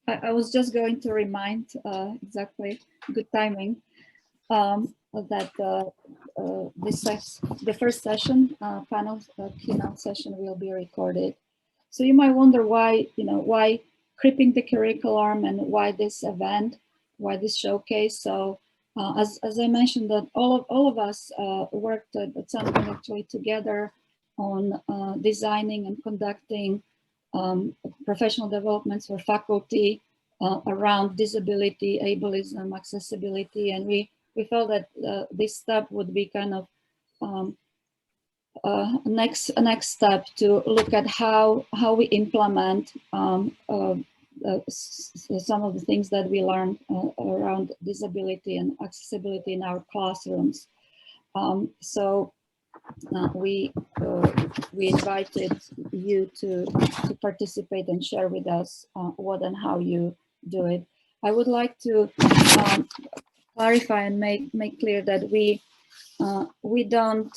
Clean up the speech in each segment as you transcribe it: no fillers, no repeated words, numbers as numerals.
I was just going to remind exactly, good timing, that the first session, panel keynote session, will be recorded. So you might wonder why, why Cripping the Curriculum and why this event, why this showcase. So as I mentioned, that all of us worked at some point actually together on designing and conducting professional developments for faculty around disability, ableism, accessibility, and we felt that this step would be kind of next step to look at how we implement some of the things that we learned around disability and accessibility in our classrooms. So we invited you to participate and share with us what and how you do it. I would like to clarify and make clear that we don't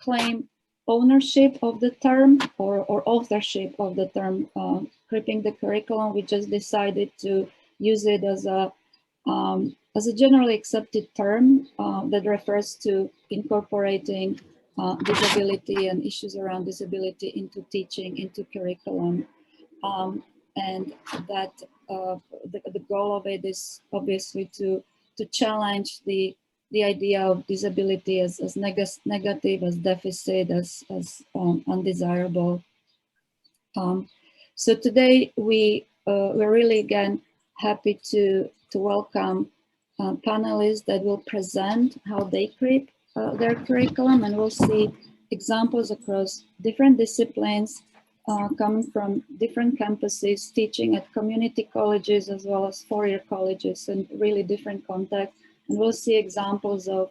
claim ownership of the term or authorship of the term Cripping the Curriculum. We just decided to use it as a generally accepted term that refers to incorporating disability and issues around disability into teaching, into curriculum. And that the goal of it is obviously to challenge the idea of disability as negative, as deficit, as undesirable. So today we're really again happy to welcome panelists that will present how they create their curriculum, and we'll see examples across different disciplines coming from different campuses, teaching at community colleges as well as four-year colleges and really different contexts. And we'll see examples of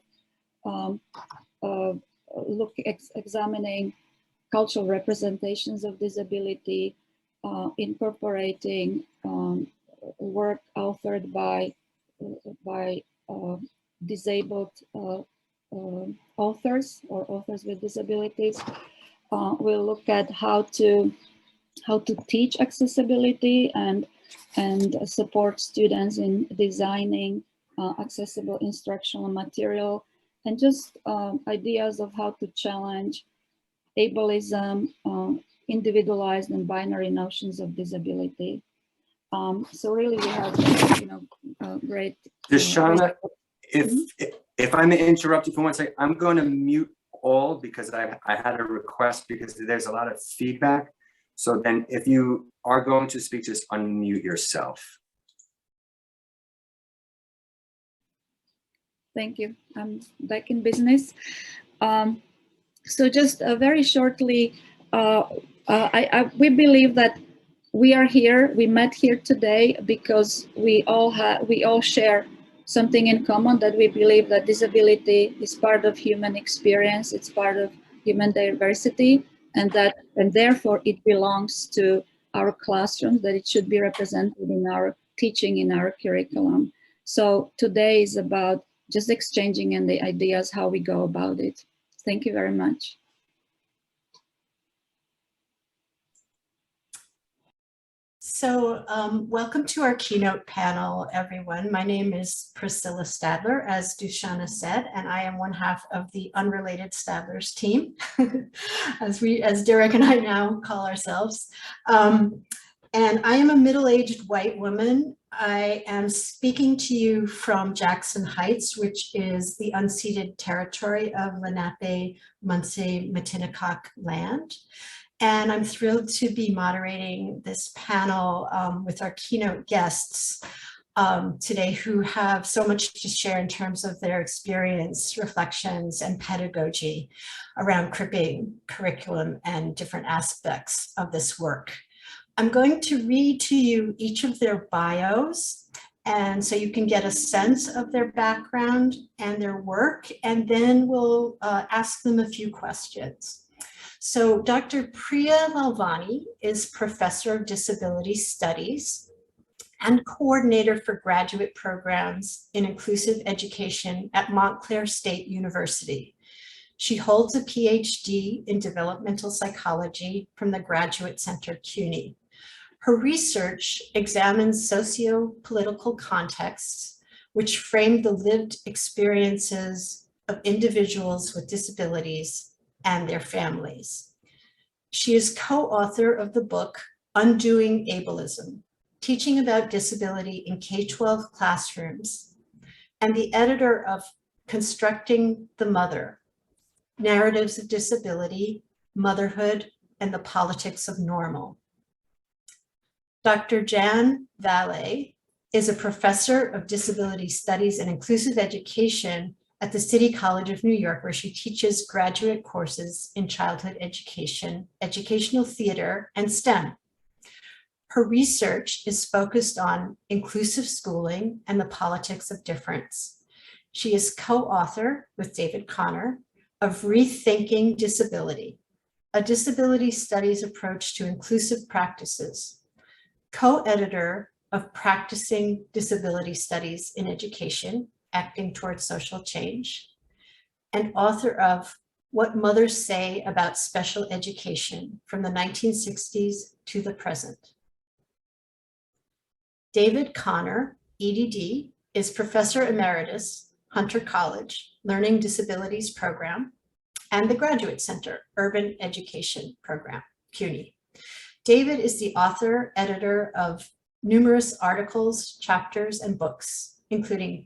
examining cultural representations of disability, incorporating work authored by disabled authors or authors with disabilities. We'll look at how to teach accessibility and support students in designing accessible instructional material, and just ideas of how to challenge ableism, individualized and binary notions of disability. So really we have, great. Deshauna, if I may interrupt you for one second, I'm going to mute all because I had a request because there's a lot of feedback. So then if you are going to speak, just unmute yourself. Thank you. I'm back in business. So just very shortly, we believe that we are here. We met here today because we all share something in common, that we believe that disability is part of human experience. It's part of human diversity, and therefore it belongs to our classrooms, that it should be represented in our teaching, in our curriculum. So today is about just exchanging and the ideas how we go about it. Thank you very much. So welcome to our keynote panel, everyone. My name is Priscilla Stadler, as Dushana said, and I am one half of the Unrelated Stadlers team, as Derek and I now call ourselves. And I am a middle-aged white woman. I am speaking to you from Jackson Heights, which is the unceded territory of Lenape, Munsee, Matinecock land. And I'm thrilled to be moderating this panel with our keynote guests today, who have so much to share in terms of their experience, reflections, and pedagogy around cripping curriculum and different aspects of this work. I'm going to read to you each of their bios, and so you can get a sense of their background and their work, and then we'll ask them a few questions. So Dr. Priya Lalvani is Professor of Disability Studies and Coordinator for Graduate Programs in Inclusive Education at Montclair State University. She holds a PhD in developmental psychology from the Graduate Center, CUNY. Her research examines socio-political contexts which frame the lived experiences of individuals with disabilities and their families. She is co-author of the book, Undoing Ableism, Teaching About Disability in K-12 Classrooms, and the editor of Constructing the Mother, Narratives of Disability, Motherhood, and the Politics of Normal. Dr. Jan Valle is a professor of disability studies and inclusive education at the City College of New York, where she teaches graduate courses in childhood education, educational theater, and STEM. Her research is focused on inclusive schooling and the politics of difference. She is co-author with David Conner of Rethinking Disability, a disability studies approach to inclusive practices, co-editor of Practicing Disability Studies in Education, Acting Towards Social Change, and author of What Mothers Say About Special Education from the 1960s to the Present. David Conner, EDD, is Professor Emeritus, Hunter College, Learning Disabilities Program, and the Graduate Center, Urban Education Program, CUNY. David is the author, editor of numerous articles, chapters, and books, including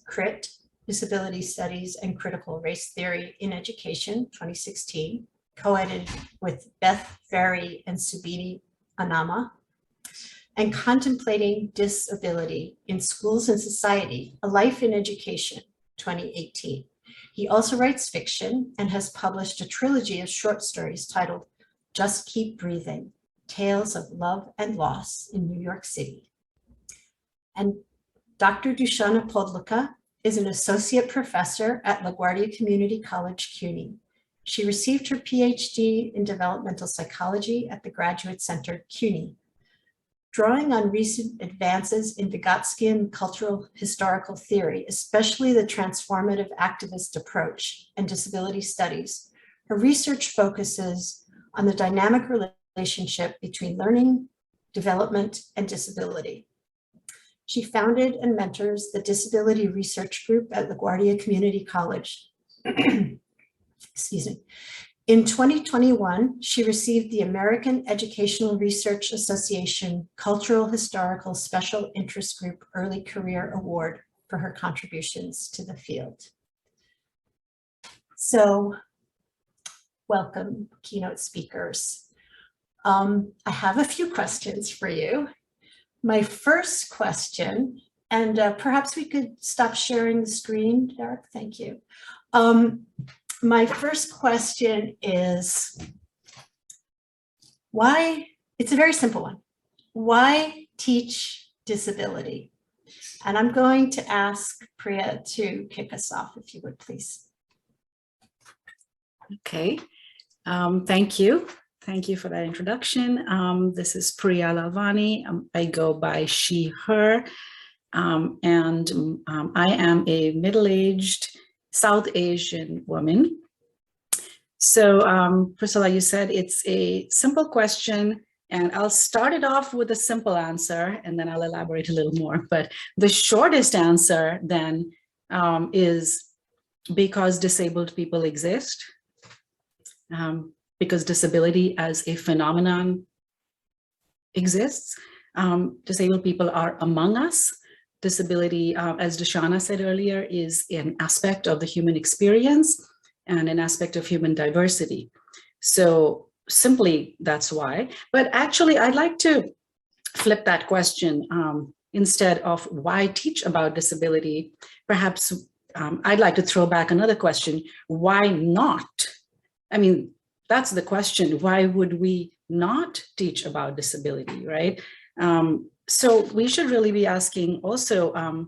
Crit, Disability Studies and Critical Race Theory in Education, 2016, co-edited with Beth Ferry and Subini Anama, and Contemplating Disability in Schools and Society, A Life in Education, 2018. He also writes fiction and has published a trilogy of short stories titled Just Keep Breathing, Tales of Love and Loss in New York City. And Dr. Dushana Podluka is an associate professor at LaGuardia Community College, CUNY. She received her PhD in developmental psychology at the Graduate Center, CUNY. Drawing on recent advances in Vygotskian cultural historical theory, especially the transformative activist approach and disability studies, her research focuses on the dynamic relationship between learning, development, and disability. She founded and mentors the Disability Research Group at LaGuardia Community College. Excuse me. In 2021, she received the American Educational Research Association Cultural Historical Special Interest Group Early Career Award for her contributions to the field. So, welcome, keynote speakers. I have a few questions for you. My first question, and perhaps we could stop sharing the screen, Derek, thank you. My first question is why, it's a very simple one. Why teach disability? And I'm going to ask Priya to kick us off, if you would, please. Okay, thank you. Thank you for that introduction. This is Priya Lalvani. I go by she, her, and I am a middle-aged South Asian woman. So Priscilla, you said it's a simple question, and I'll start it off with a simple answer, and then I'll elaborate a little more. But the shortest answer then is because disabled people exist, because disability as a phenomenon exists. Disabled people are among us. Disability, as Dushana said earlier, is an aspect of the human experience and an aspect of human diversity. So simply, that's why. But actually, I'd like to flip that question. Instead of why teach about disability, perhaps I'd like to throw back another question. Why not? I mean, that's the question. Why would we not teach about disability, right? So we should really be asking also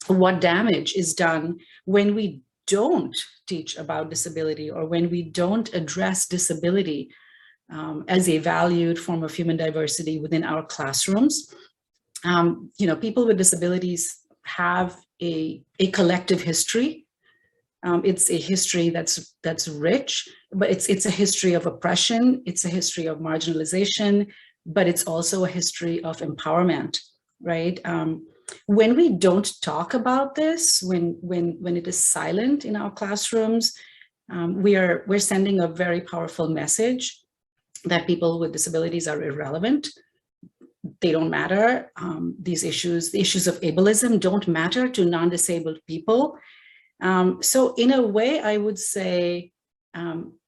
what damage is done when we don't teach about disability, or when we don't address disability as a valued form of human diversity within our classrooms. You know, people with disabilities have a collective history It's a history that's rich, but it's a history of oppression. It's a history of marginalization, but it's also a history of empowerment, right? When we don't talk about this, when it is silent in our classrooms, we're sending a very powerful message that people with disabilities are irrelevant. They don't matter. The issues of ableism don't matter to non-disabled people. So in a way, I would say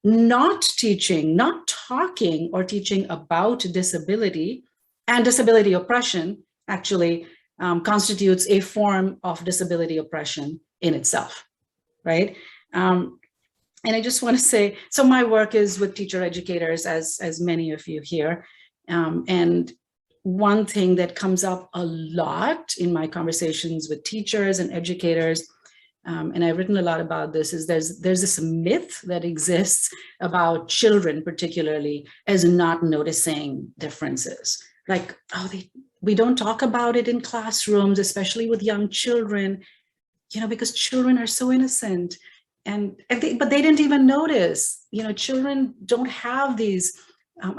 not talking or teaching about disability and disability oppression actually constitutes a form of disability oppression in itself, right? And I just want to say, so my work is with teacher educators, as many of you here. And one thing that comes up a lot in my conversations with teachers and educators, and I've written a lot about this, is there's this myth that exists about children, particularly, as not noticing differences. Like, oh, we don't talk about it in classrooms, especially with young children, because children are so innocent. But they didn't even notice. Children don't have these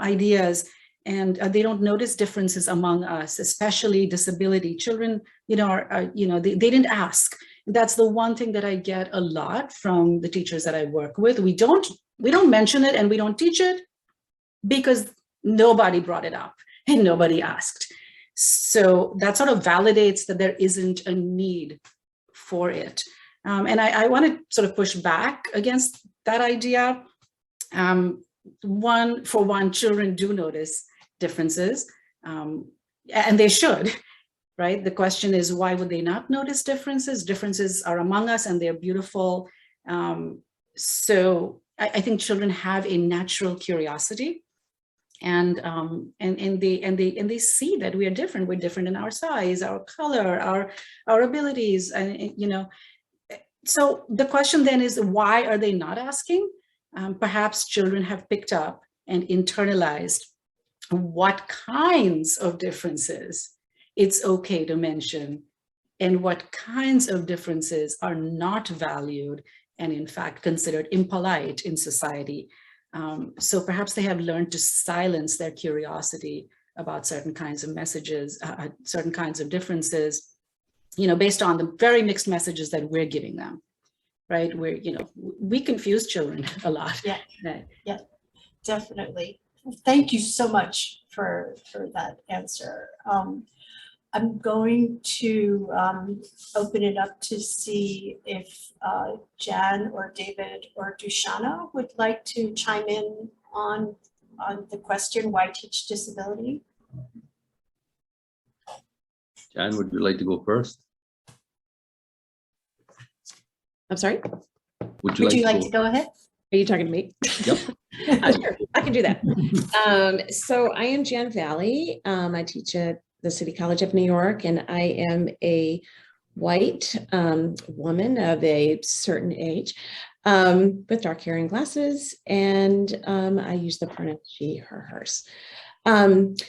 ideas, and they don't notice differences among us, especially disability children. They didn't ask. That's the one thing that I get a lot from the teachers that I work with. We don't mention it and we don't teach it because nobody brought it up and nobody asked. So that sort of validates that there isn't a need for it. And I want to sort of push back against that idea. Children do notice differences, and they should, right? The question is, why would they not notice differences? Differences are among us and they're beautiful. So I think children have a natural curiosity, and they see that we are different. We're different in our size, our color, our abilities, and So the question then is, why are they not asking? Perhaps children have picked up and internalized what kinds of differences it's okay to mention and what kinds of differences are not valued and in fact considered impolite in society. So perhaps they have learned to silence their curiosity about certain kinds of messages, certain kinds of differences, based on the very mixed messages that we're giving them, right? We confuse children a lot. Yeah, definitely. Thank you so much for that answer. I'm going to open it up to see if Jan or David or Dushana would like to chime in on the question, why teach disability? Jan, would you like to go first? I'm sorry? Would you like to go ahead? Are you talking to me? Yep. Sure, I can do that. So I am Jan Valley. I teach at the City College of New York, and I am a white woman of a certain age with dark hair and glasses, and I use the pronouns she, her, hers.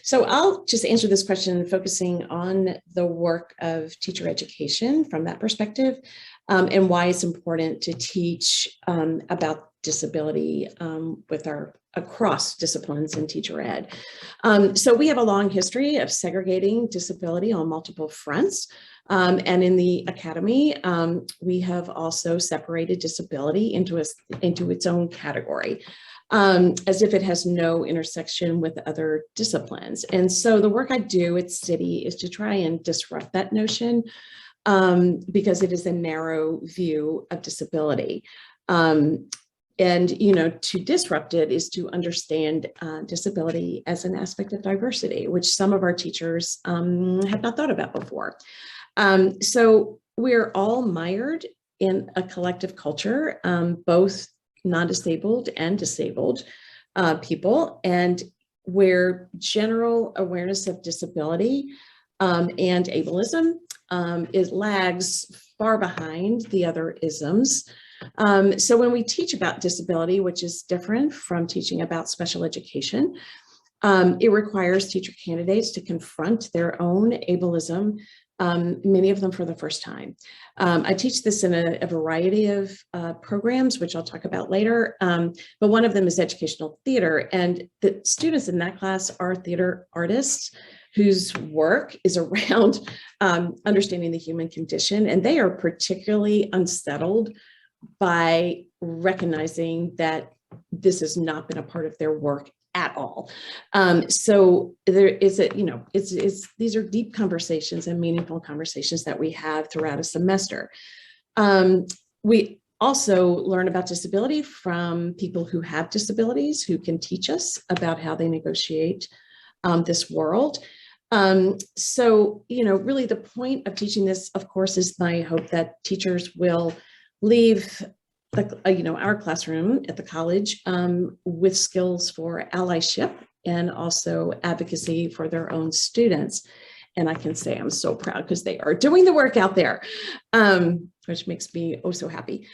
So I'll just answer this question focusing on the work of teacher education from that perspective, and why it's important to teach about disability with our across disciplines in teacher ed. So we have a long history of segregating disability on multiple fronts. And in the academy, we have also separated disability into its own category, as if it has no intersection with other disciplines. And so the work I do at City is to try and disrupt that notion, because it is a narrow view of disability. And, to disrupt it is to understand disability as an aspect of diversity, which some of our teachers have not thought about before. So we're all mired in a collective culture, both non-disabled and disabled people, and where general awareness of disability and ableism lags far behind the other isms. So when we teach about disability, which is different from teaching about special education, it requires teacher candidates to confront their own ableism many of them for the first time. I teach this in a variety of programs, which I'll talk about later, but one of them is educational theater. And the students in that class are theater artists whose work is around understanding the human condition. And they are particularly unsettled by recognizing that this has not been a part of their work at all. So there is a, you know, these are deep conversations and meaningful conversations that we have throughout a semester. We also learn about disability from people who have disabilities, who can teach us about how they negotiate this world. So, you know, really the point of teaching this, of course, is my hope that teachers will leave our classroom at the college with skills for allyship and also advocacy for their own students. And I can say I'm so proud because they are doing the work out there, which makes me oh so happy.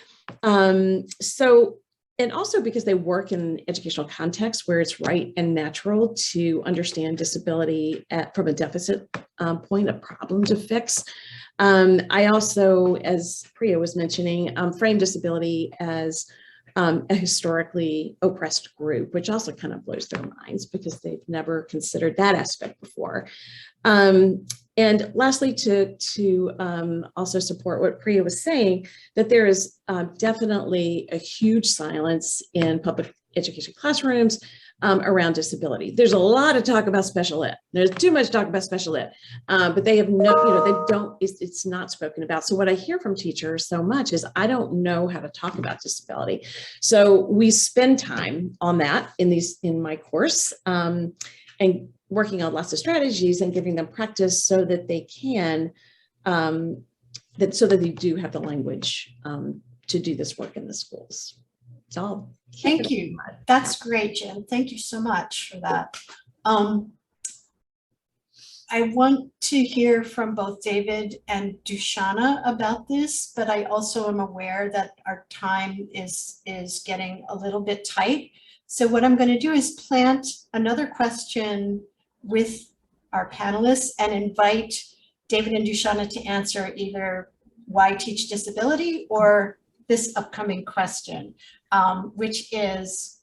And also because they work in educational contexts where it's right and natural to understand disability from a deficit point, a problem to fix. I also, as Priya was mentioning, frame disability as a historically oppressed group, which also kind of blows their minds because they've never considered that aspect before. And lastly, to also support what Priya was saying, that there is definitely a huge silence in public education classrooms around disability. There's a lot of talk about special ed. There's too much talk about special ed, but they have no, you know, they don't, it's not spoken about. So what I hear from teachers so much is, I don't know how to talk about disability. So we spend time on that in my course, and working on lots of strategies and giving them practice so that they can, so that they do have the language to do this work in the schools. It's all. Thank you. That's great, Jen. Thank you so much for that. I want to hear from both David and Dushana about this, but I also am aware that our time is getting a little bit tight. So what I'm going to do is plant another question with our panelists and invite David and Dushana to answer either why teach disability or this upcoming question, which is,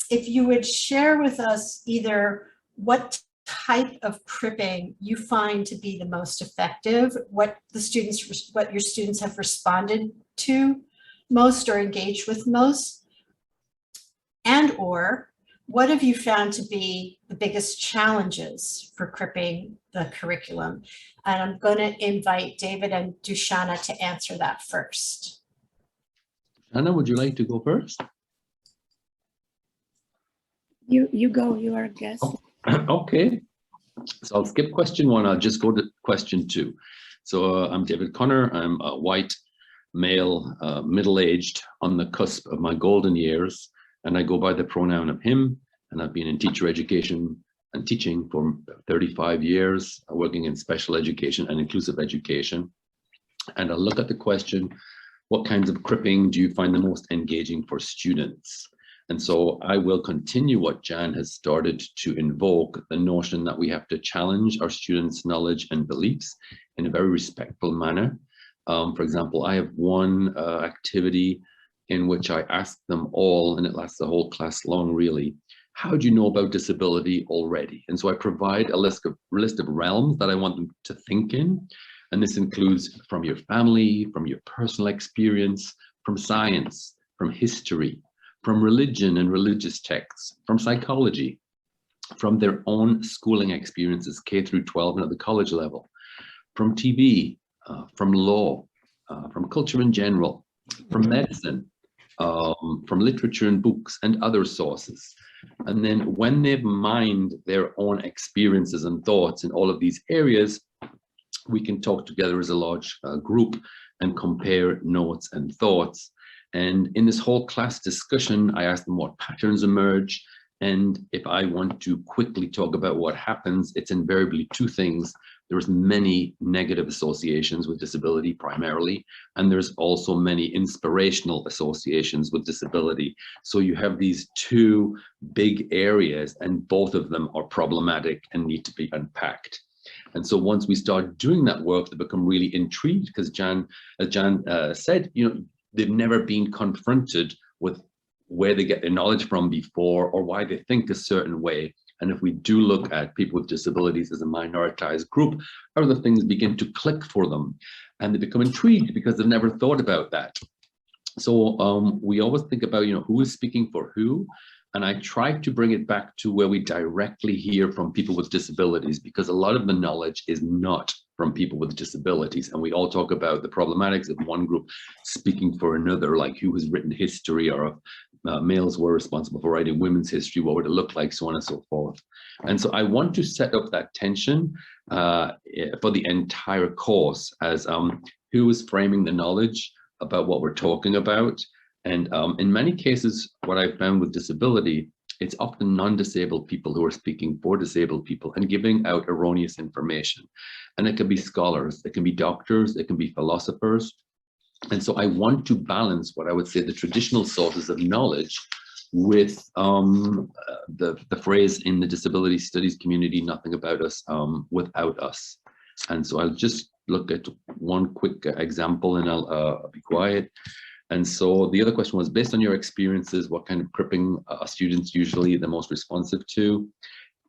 if you would share with us either what type of cribbing you find to be the most effective, what your students have responded to most or engaged with most, and or what have you found to be the biggest challenges for cribbing the curriculum? And I'm going to invite David and Dushana to answer that first. Anna, would you like to go first? You go, you are a guest. Okay, so I'll skip question 1. I'll just go to question 2. So I'm David Connor. I'm a white male, middle-aged, on the cusp of my golden years, and I go by the pronoun of him. And I've been in teacher education and teaching for 35 years, working in special education and inclusive education. And I'll look at the question, what kinds of cribbing do you find the most engaging for students? And so I will continue what Jan has started to invoke, the notion that we have to challenge our students' knowledge and beliefs in a very respectful manner. For example, I have one activity in which I ask them all, and it lasts the whole class long really, how do you know about disability already? And so I provide a list of realms that I want them to think in. And this includes from your family, from your personal experience, from science, from history, from religion and religious texts, from psychology, from their own schooling experiences, K through 12 and at the college level, from TV, from law, from culture in general, from medicine, from literature and books and other sources. And then when they've mined their own experiences and thoughts in all of these areas, we can talk together as a large group and compare notes and thoughts. And in this whole class discussion, I ask them what patterns emerge. And if I want to quickly talk about what happens, it's invariably 2 things. There's many negative associations with disability primarily, and there's also many inspirational associations with disability. So you have these 2 big areas, and both of them are problematic and need to be unpacked. And so once we start doing that work, they become really intrigued because as Jan said, they've never been confronted with where they get their knowledge from before or why they think a certain way. And if we do look at people with disabilities as a minoritized group, other things begin to click for them and they become intrigued because they've never thought about that. So we always think about, who is speaking for who. And I try to bring it back to where we directly hear from people with disabilities, because a lot of the knowledge is not from people with disabilities. And we all talk about the problematics of one group speaking for another, like who has written history, or if males were responsible for writing women's history, what would it look like, so on and so forth. And so I want to set up that tension for the entire course as who is framing the knowledge about what we're talking about. And in many cases, what I've found with disability, it's often non-disabled people who are speaking for disabled people and giving out erroneous information. And it can be scholars, it can be doctors, it can be philosophers. And so I want to balance what I would say the traditional sources of knowledge with the phrase in the disability studies community, nothing about us without us. And so I'll just look at one quick example and I'll be quiet. And so the other question was, based on your experiences, what kind of cripping are students usually the most responsive to?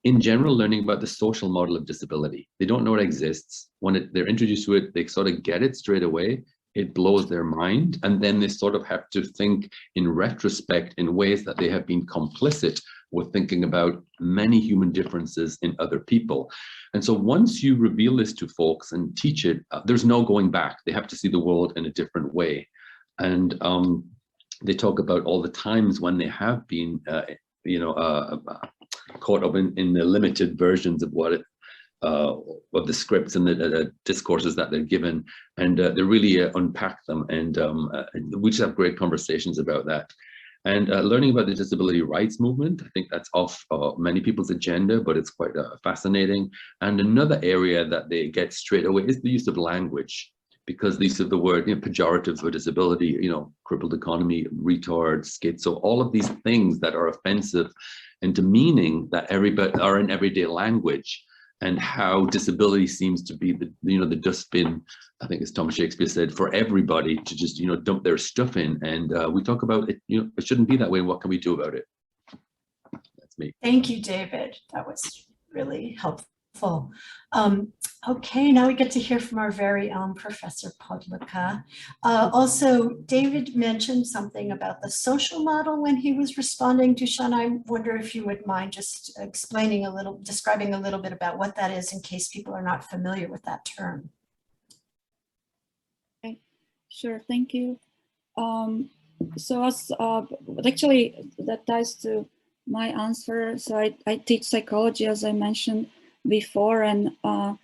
In general, learning about the social model of disability. They don't know it exists. When they're introduced to it, they sort of get it straight away. It blows their mind. And then they sort of have to think in retrospect in ways that they have been complicit with thinking about many human differences in other people. And so once you reveal this to folks and teach it, there's no going back. They have to see the world in a different way. And they talk about all the times when they have been, caught up in the limited versions of what of the scripts and the discourses that they're given, and they really unpack them. And we just have great conversations about that. And learning about the disability rights movement, I think that's off many people's agenda, but it's quite fascinating. And another area that they get straight away is the use of language. Because these are the word, pejoratives for disability, crippled economy, retard, schizo, all of these things that are offensive and demeaning that everybody are in everyday language, and how disability seems to be the dustbin, I think as Thomas Shakespeare said, for everybody to just, dump their stuff in. And we talk about it, it shouldn't be that way. What can we do about it? That's me. Thank you, David. That was really helpful. Okay, now we get to hear from our very own Professor Podlaka. Also, David mentioned something about the social model when he was responding to Sean. I wonder if you would mind just describing a little bit about what that is in case people are not familiar with that term. Okay, sure, thank you. So as actually that ties to my answer. So I teach psychology, as I mentioned before, and I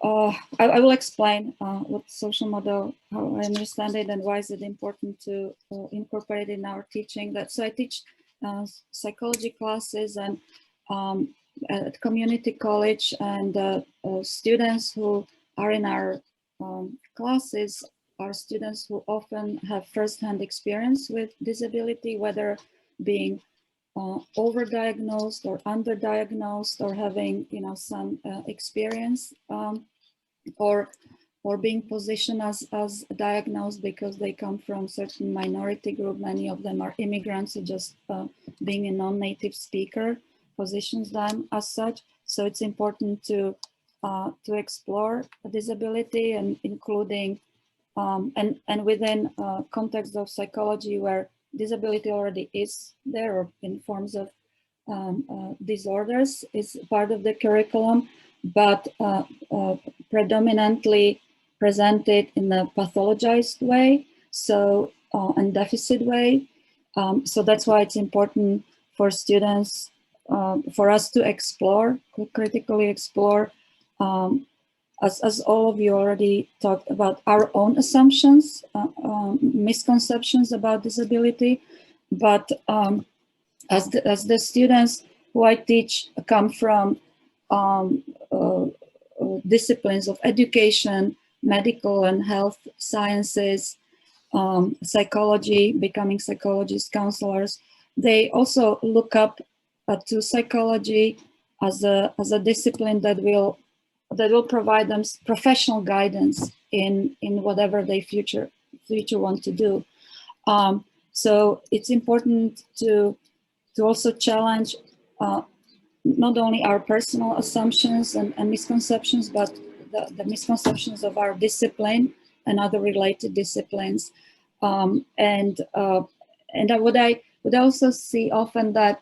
will explain what social model, how I understand it, and why is it important to incorporate in our teaching. So I teach psychology classes and at community college, and students who are in our classes are students who often have first-hand experience with disability, whether being overdiagnosed or underdiagnosed, or having some experience, or being positioned as diagnosed because they come from certain minority group. Many of them are immigrants, so just being a non-native speaker positions them as such. So it's important to explore disability, and including and within context of psychology where disability already is there, or in forms of disorders, is part of the curriculum, but predominantly presented in a pathologized way, so and deficit way. So that's why it's important for students, for us to explore, critically explore, as all of you already talked about, our own assumptions, misconceptions about disability, but as the students who I teach come from disciplines of education, medical and health sciences, psychology, becoming psychologists, counselors, they also look up to psychology as a discipline that will that will provide them professional guidance in whatever they future want to do. So it's important to also challenge not only our personal assumptions and misconceptions, but the misconceptions of our discipline and other related disciplines. And what I would also see often that,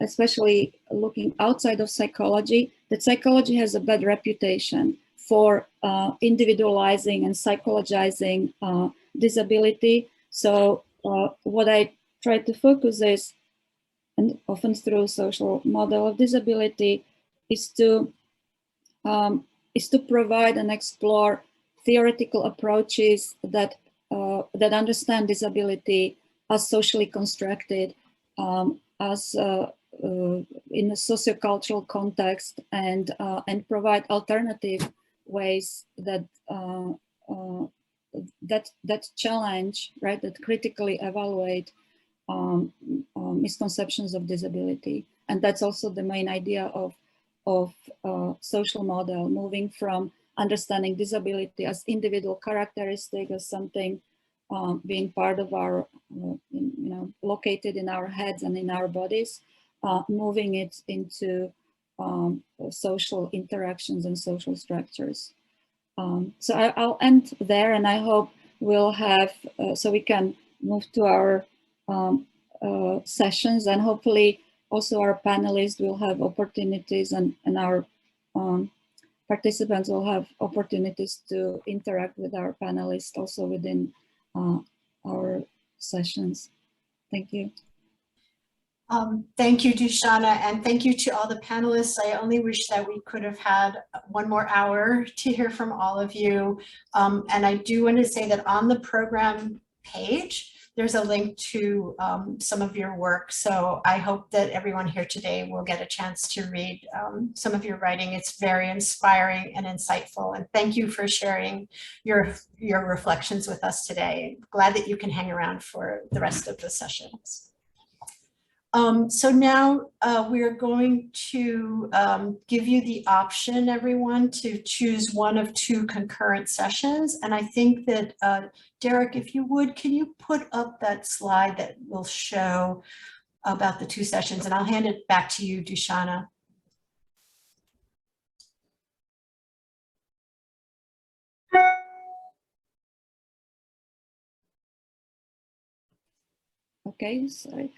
especially looking outside of psychology, that psychology has a bad reputation for individualizing and psychologizing disability. So what I try to focus is, and often through social model of disability, is to provide and explore theoretical approaches that understand disability as socially constructed, as in a sociocultural context, and provide alternative ways that challenge, right, that critically evaluate misconceptions of disability. And that's also the main idea of social model, moving from understanding disability as individual characteristic, as something being part of our, located in our heads and in our bodies, moving it into social interactions and social structures. So I'll end there, and I hope we'll have, so we can move to our sessions, and hopefully also our panelists will have opportunities, and our participants will have opportunities to interact with our panelists also within our sessions. Thank you. Thank you, Dushana, and thank you to all the panelists. I only wish that we could have had one more hour to hear from all of you. And I do want to say that on the program page, there's a link to some of your work. So I hope that everyone here today will get a chance to read some of your writing. It's very inspiring and insightful. And thank you for sharing your reflections with us today. Glad that you can hang around for the rest of the sessions. So now we're going to give you the option, everyone, to choose one of two concurrent sessions. And I think that, Derek, if you would, can you put up that slide that will show about the two sessions? And I'll hand it back to you, Dushana. Okay, sorry.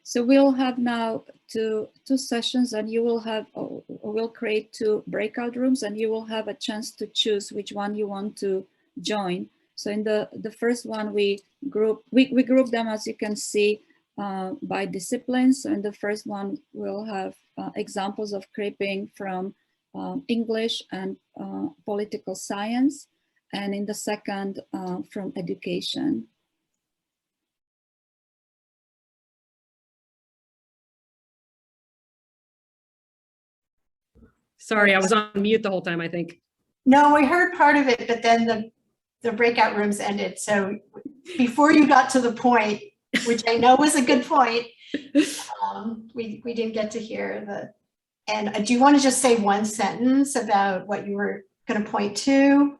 So we'll have now two sessions, and you will have, we'll create two breakout rooms, and you will have a chance to choose which one you want to join. So in the first one, we group them, as you can see, by disciplines. So in the first one, we'll have examples of cripping from English and political science, and in the second, from education. Sorry, I was on mute the whole time, I think. No, we heard part of it, but then the breakout rooms ended. So before you got to the point, which I know was a good point, we didn't get to hear the, and do you want to just say one sentence about what you were going to point to?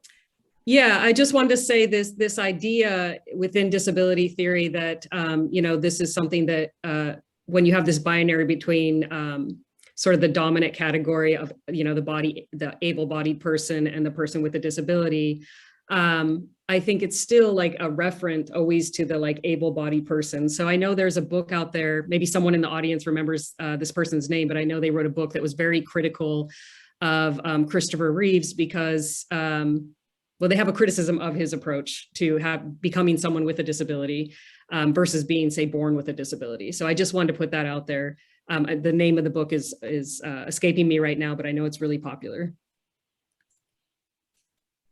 Yeah, I just wanted to say this idea within disability theory that, this is something that when you have this binary between sort of the dominant category of, the able-bodied person and the person with a disability, I think it's still like a reference always to the like able-bodied person. So I know there's a book out there, maybe someone in the audience remembers this person's name, but I know they wrote a book that was very critical of Christopher Reeves because, they have a criticism of his approach to becoming someone with a disability versus being, say, born with a disability. So I just wanted to put that out there. The name of the book is escaping me right now, but I know it's really popular.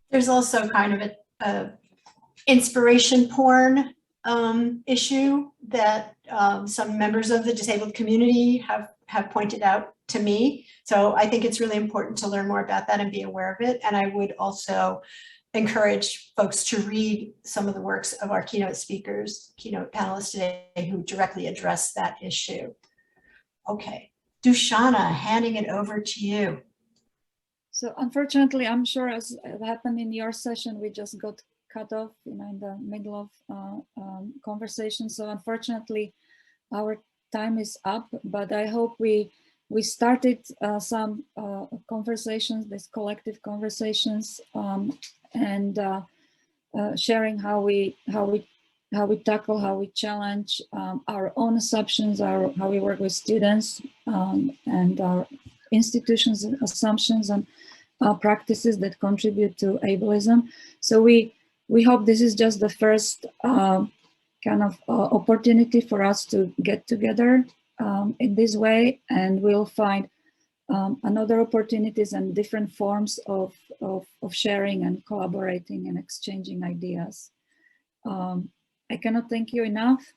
There's also kind of a inspiration porn issue that some members of the disabled community have pointed out to me. So I think it's really important to learn more about that and be aware of it. And I would also encourage folks to read some of the works of our keynote speakers, keynote panelists today who directly address that issue. Okay, Dushana, handing it over to you. So unfortunately, I'm sure as it happened in your session, we just got cut off, in the middle of conversation. So unfortunately, our time is up. But I hope we started some conversations, these collective conversations, and sharing how we tackle, how we challenge our own assumptions, how we work with students, and our institutions' assumptions and practices that contribute to ableism. So we hope this is just the first kind of opportunity for us to get together in this way, and we'll find another opportunities and different forms of sharing and collaborating and exchanging ideas. I cannot thank you enough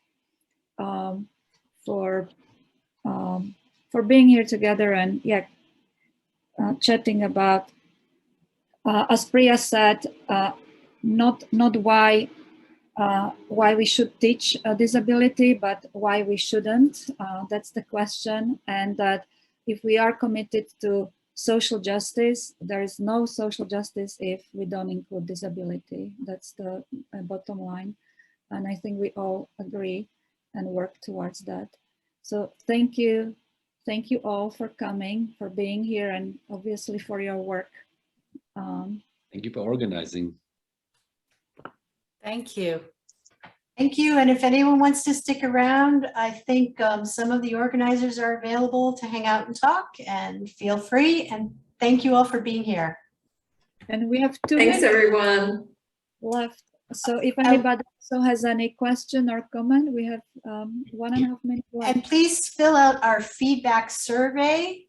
for being here together and chatting about, as Priya said, not why we should teach disability, but why we shouldn't. That's the question, and that if we are committed to social justice, there is no social justice if we don't include disability. That's the bottom line. And I think we all agree and work towards that. So thank you. Thank you all for coming, for being here, and obviously for your work. Thank you for organizing. Thank you. Thank you. And if anyone wants to stick around, I think some of the organizers are available to hang out and talk, and feel free. And thank you all for being here. And we have 2 Thanks, minutes everyone. left. So if anybody also has any question or comment, we have 1.5 minutes left. And please fill out our feedback survey.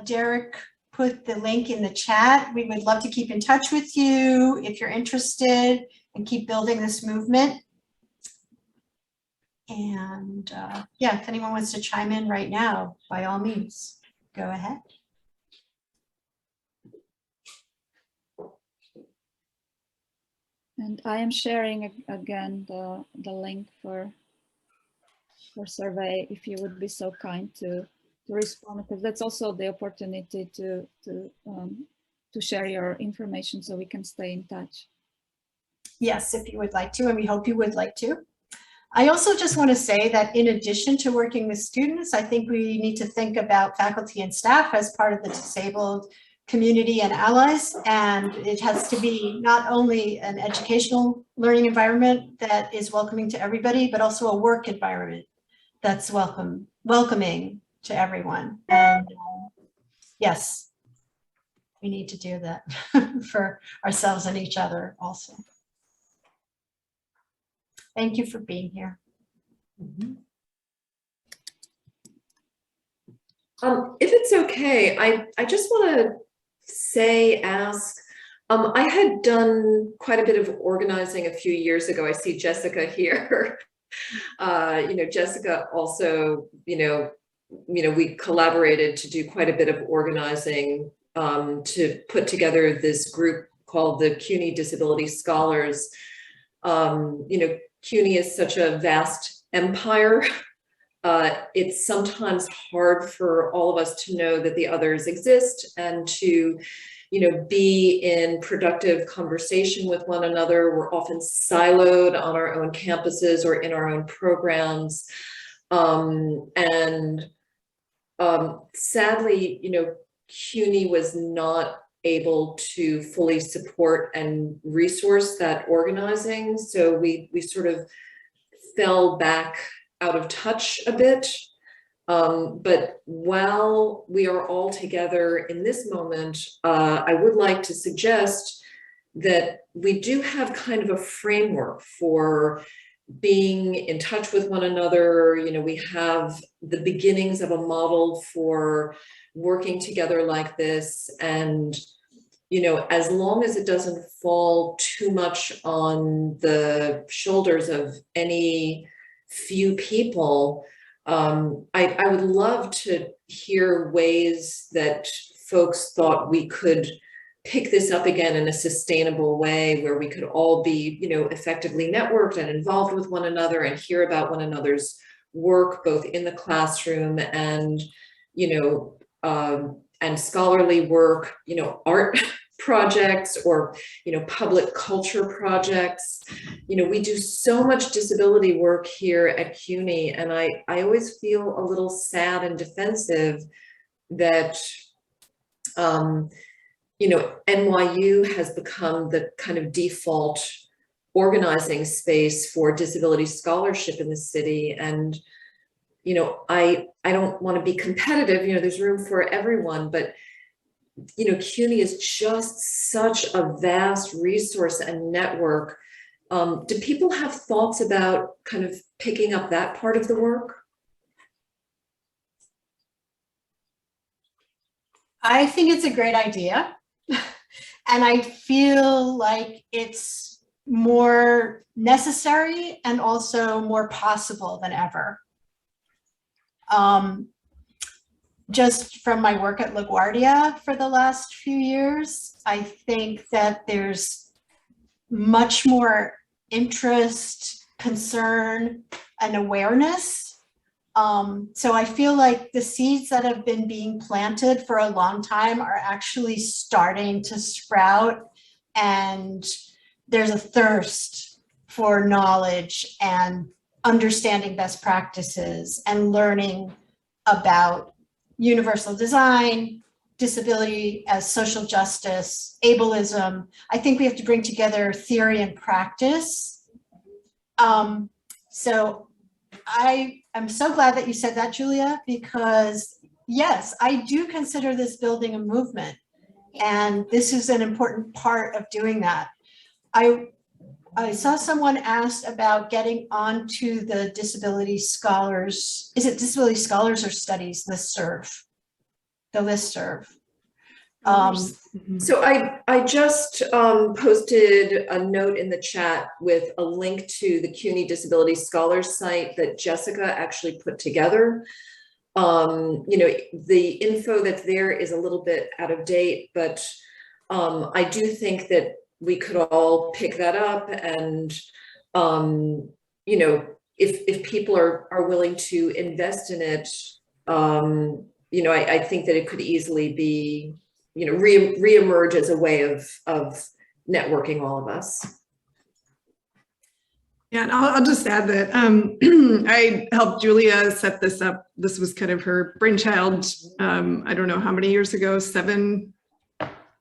Derek put the link in the chat. We would love to keep in touch with you if you're interested and keep building this movement. And if anyone wants to chime in right now, by all means, go ahead. And I am sharing again the link for survey, if you would be so kind to respond, because that's also the opportunity to share your information so we can stay in touch. Yes, if you would like to, and we hope you would like to. I also just want to say that in addition to working with students, I think we need to think about faculty and staff as part of the disabled community and allies. And it has to be not only an educational learning environment that is welcoming to everybody, but also a work environment that's welcoming to everyone. And yes, we need to do that for ourselves and each other also. Thank you for being here. If it's okay, I just want to ask, I had done quite a bit of organizing a few years ago. I see Jessica here. Jessica also, we collaborated to do quite a bit of organizing to put together this group called the CUNY Disability Scholars. CUNY is such a vast empire. It's sometimes hard for all of us to know that the others exist and to, be in productive conversation with one another. We're often siloed on our own campuses or in our own programs. Sadly, CUNY was not able to fully support and resource that organizing. So we sort of fell back out of touch a bit. But while we are all together in this moment, I would like to suggest that we do have kind of a framework for being in touch with one another. We have the beginnings of a model for working together like this. And, as long as it doesn't fall too much on the shoulders of any few people, I would love to hear ways that folks thought we could pick this up again in a sustainable way where we could all be, effectively networked and involved with one another and hear about one another's work, both in the classroom and, and scholarly work, art projects or, public culture projects. We do so much disability work here at CUNY, and I always feel a little sad and defensive that, NYU has become the kind of default organizing space for disability scholarship in the city. And, I don't want to be competitive, there's room for everyone, but, CUNY is just such a vast resource and network. Do people have thoughts about kind of picking up that part of the work? I think it's a great idea. And I feel like it's more necessary and also more possible than ever. Just from my work at LaGuardia for the last few years, I think that there's much more interest, concern, and awareness. So I feel like the seeds that have been being planted for a long time are actually starting to sprout, and there's a thirst for knowledge and understanding best practices and learning about universal design, disability as social justice, ableism. I think we have to bring together theory and practice. So I'm so glad that you said that, Julia, because yes, I do consider this building a movement, and this is an important part of doing that. I saw someone asked about getting onto the Disability Scholars, is it Disability Scholars or Studies listserv? The listserv. So I just posted a note in the chat with a link to the CUNY Disability Scholars site that Jessica actually put together. The info that's there is a little bit out of date, but I do think that we could all pick that up, and if people are willing to invest in it, I think that it could easily be, reemerge as a way of networking all of us. Yeah, and I'll just add that I helped Julia set this up. This was kind of her brainchild. I don't know how many years ago, 7,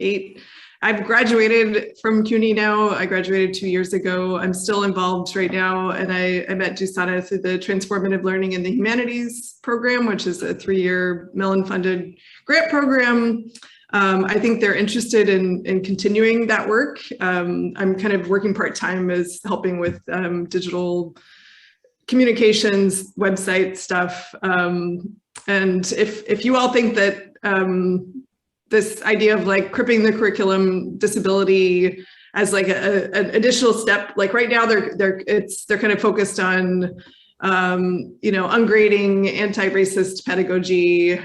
8. I've graduated from CUNY now. I graduated 2 years ago. I'm still involved right now. And I met Dusanna through the Transformative Learning in the Humanities program, which is a 3-year Mellon-funded grant program. I think they're interested in continuing that work. I'm kind of working part-time as helping with digital communications, website stuff. And if you all think that this idea of like cripping the curriculum, disability as like an additional step, like right now they're kind of focused on ungrading, anti-racist pedagogy,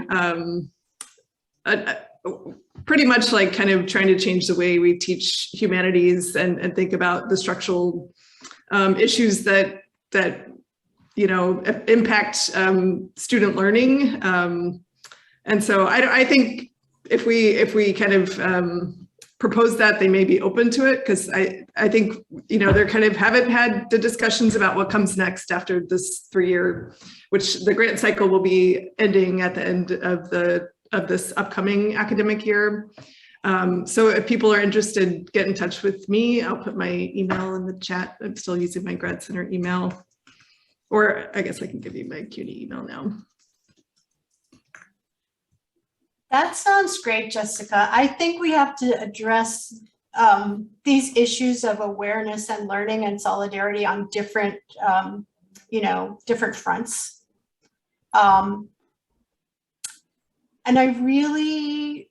pretty much like kind of trying to change the way we teach humanities and think about the structural issues that impact student learning. And so I think if we kind of propose that, they may be open to it, because I think they're kind of haven't had the discussions about what comes next after this 3-year, which the grant cycle will be ending at the end of this upcoming academic year. So if people are interested, get in touch with me. I'll put my email in the chat. I'm still using my Grad Center email, or I guess I can give you my CUNY email now. That sounds great, Jessica. I think we have to address these issues of awareness and learning and solidarity on different, different fronts. And I really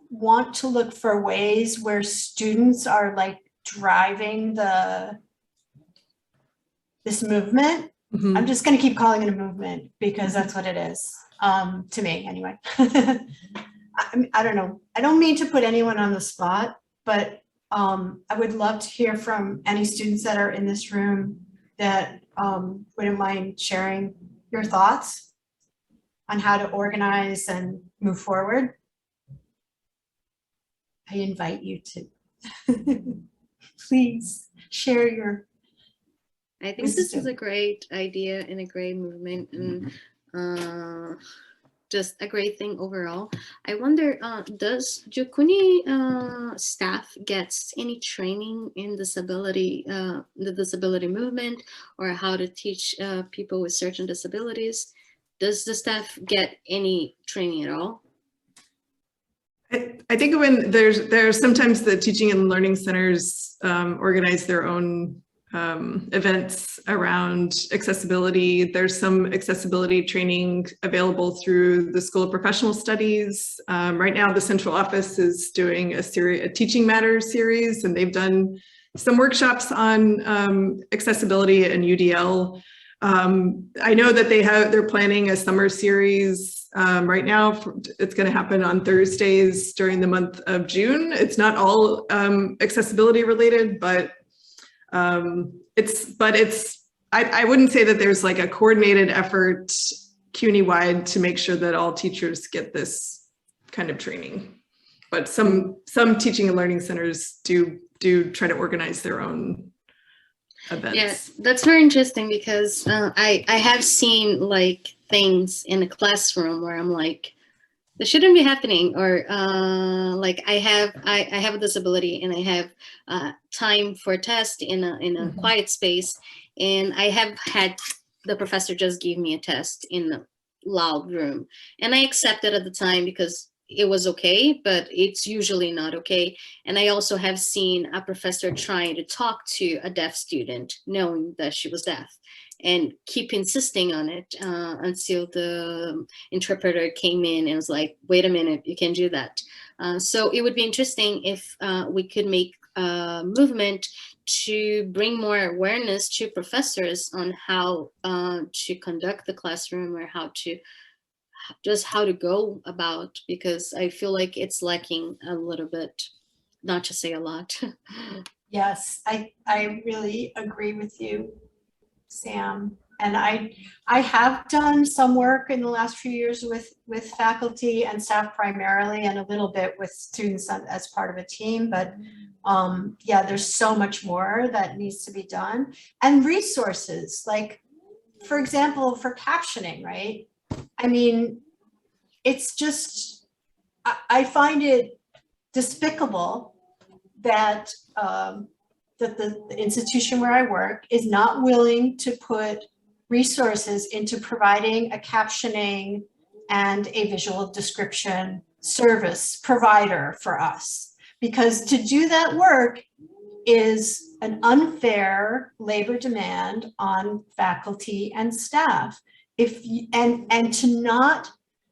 want to look for ways where students are like driving this movement. Mm-hmm. I'm just going to keep calling it a movement because that's what it is, to me anyway. I don't know. I don't mean to put anyone on the spot, but I would love to hear from any students that are in this room that wouldn't mind sharing your thoughts on how to organize and move forward. invite you to please share your. I think this is a great idea and a great movement, and just a great thing overall. I wonder, does Jukuni staff gets any training in disability, the disability movement, or how to teach people with certain disabilities? Does the staff get any training at all? I think when there's sometimes the teaching and learning centers organize their own events around accessibility. There's some accessibility training available through the School of Professional Studies. Right now, the central office is doing a Teaching Matters series, and they've done some workshops on accessibility and UDL. I know that they're planning a summer series right now. It's going to happen on Thursdays during the month of June. It's not all accessibility related, but I wouldn't say that there's like a coordinated effort CUNY-wide to make sure that all teachers get this kind of training. But some teaching and learning centers do try to organize their own events. Yeah, that's very interesting because I have seen like things in a classroom where I'm like, this shouldn't be happening, or like I have a disability and I have time for a test in a quiet space, and I have had the professor just give me a test in a loud room, and I accepted at the time because it was okay, but it's usually not okay. And I also have seen a professor trying to talk to a deaf student knowing that she was deaf, and keep insisting on it until the interpreter came in and was like, wait a minute, you can't do that. So it would be interesting if we could make a movement to bring more awareness to professors on how to conduct the classroom, or how to go about, because I feel like it's lacking a little bit, not to say a lot. Yes, I really agree with you, Sam. And I have done some work in the last few years with faculty and staff primarily, and a little bit with students as part of a team. But yeah, there's so much more that needs to be done. And resources, like, for example, for captioning, right? I mean, it's just, I find it despicable that that the institution where I work is not willing to put resources into providing a captioning and a visual description service provider for us. Because to do that work is an unfair labor demand on faculty and staff. And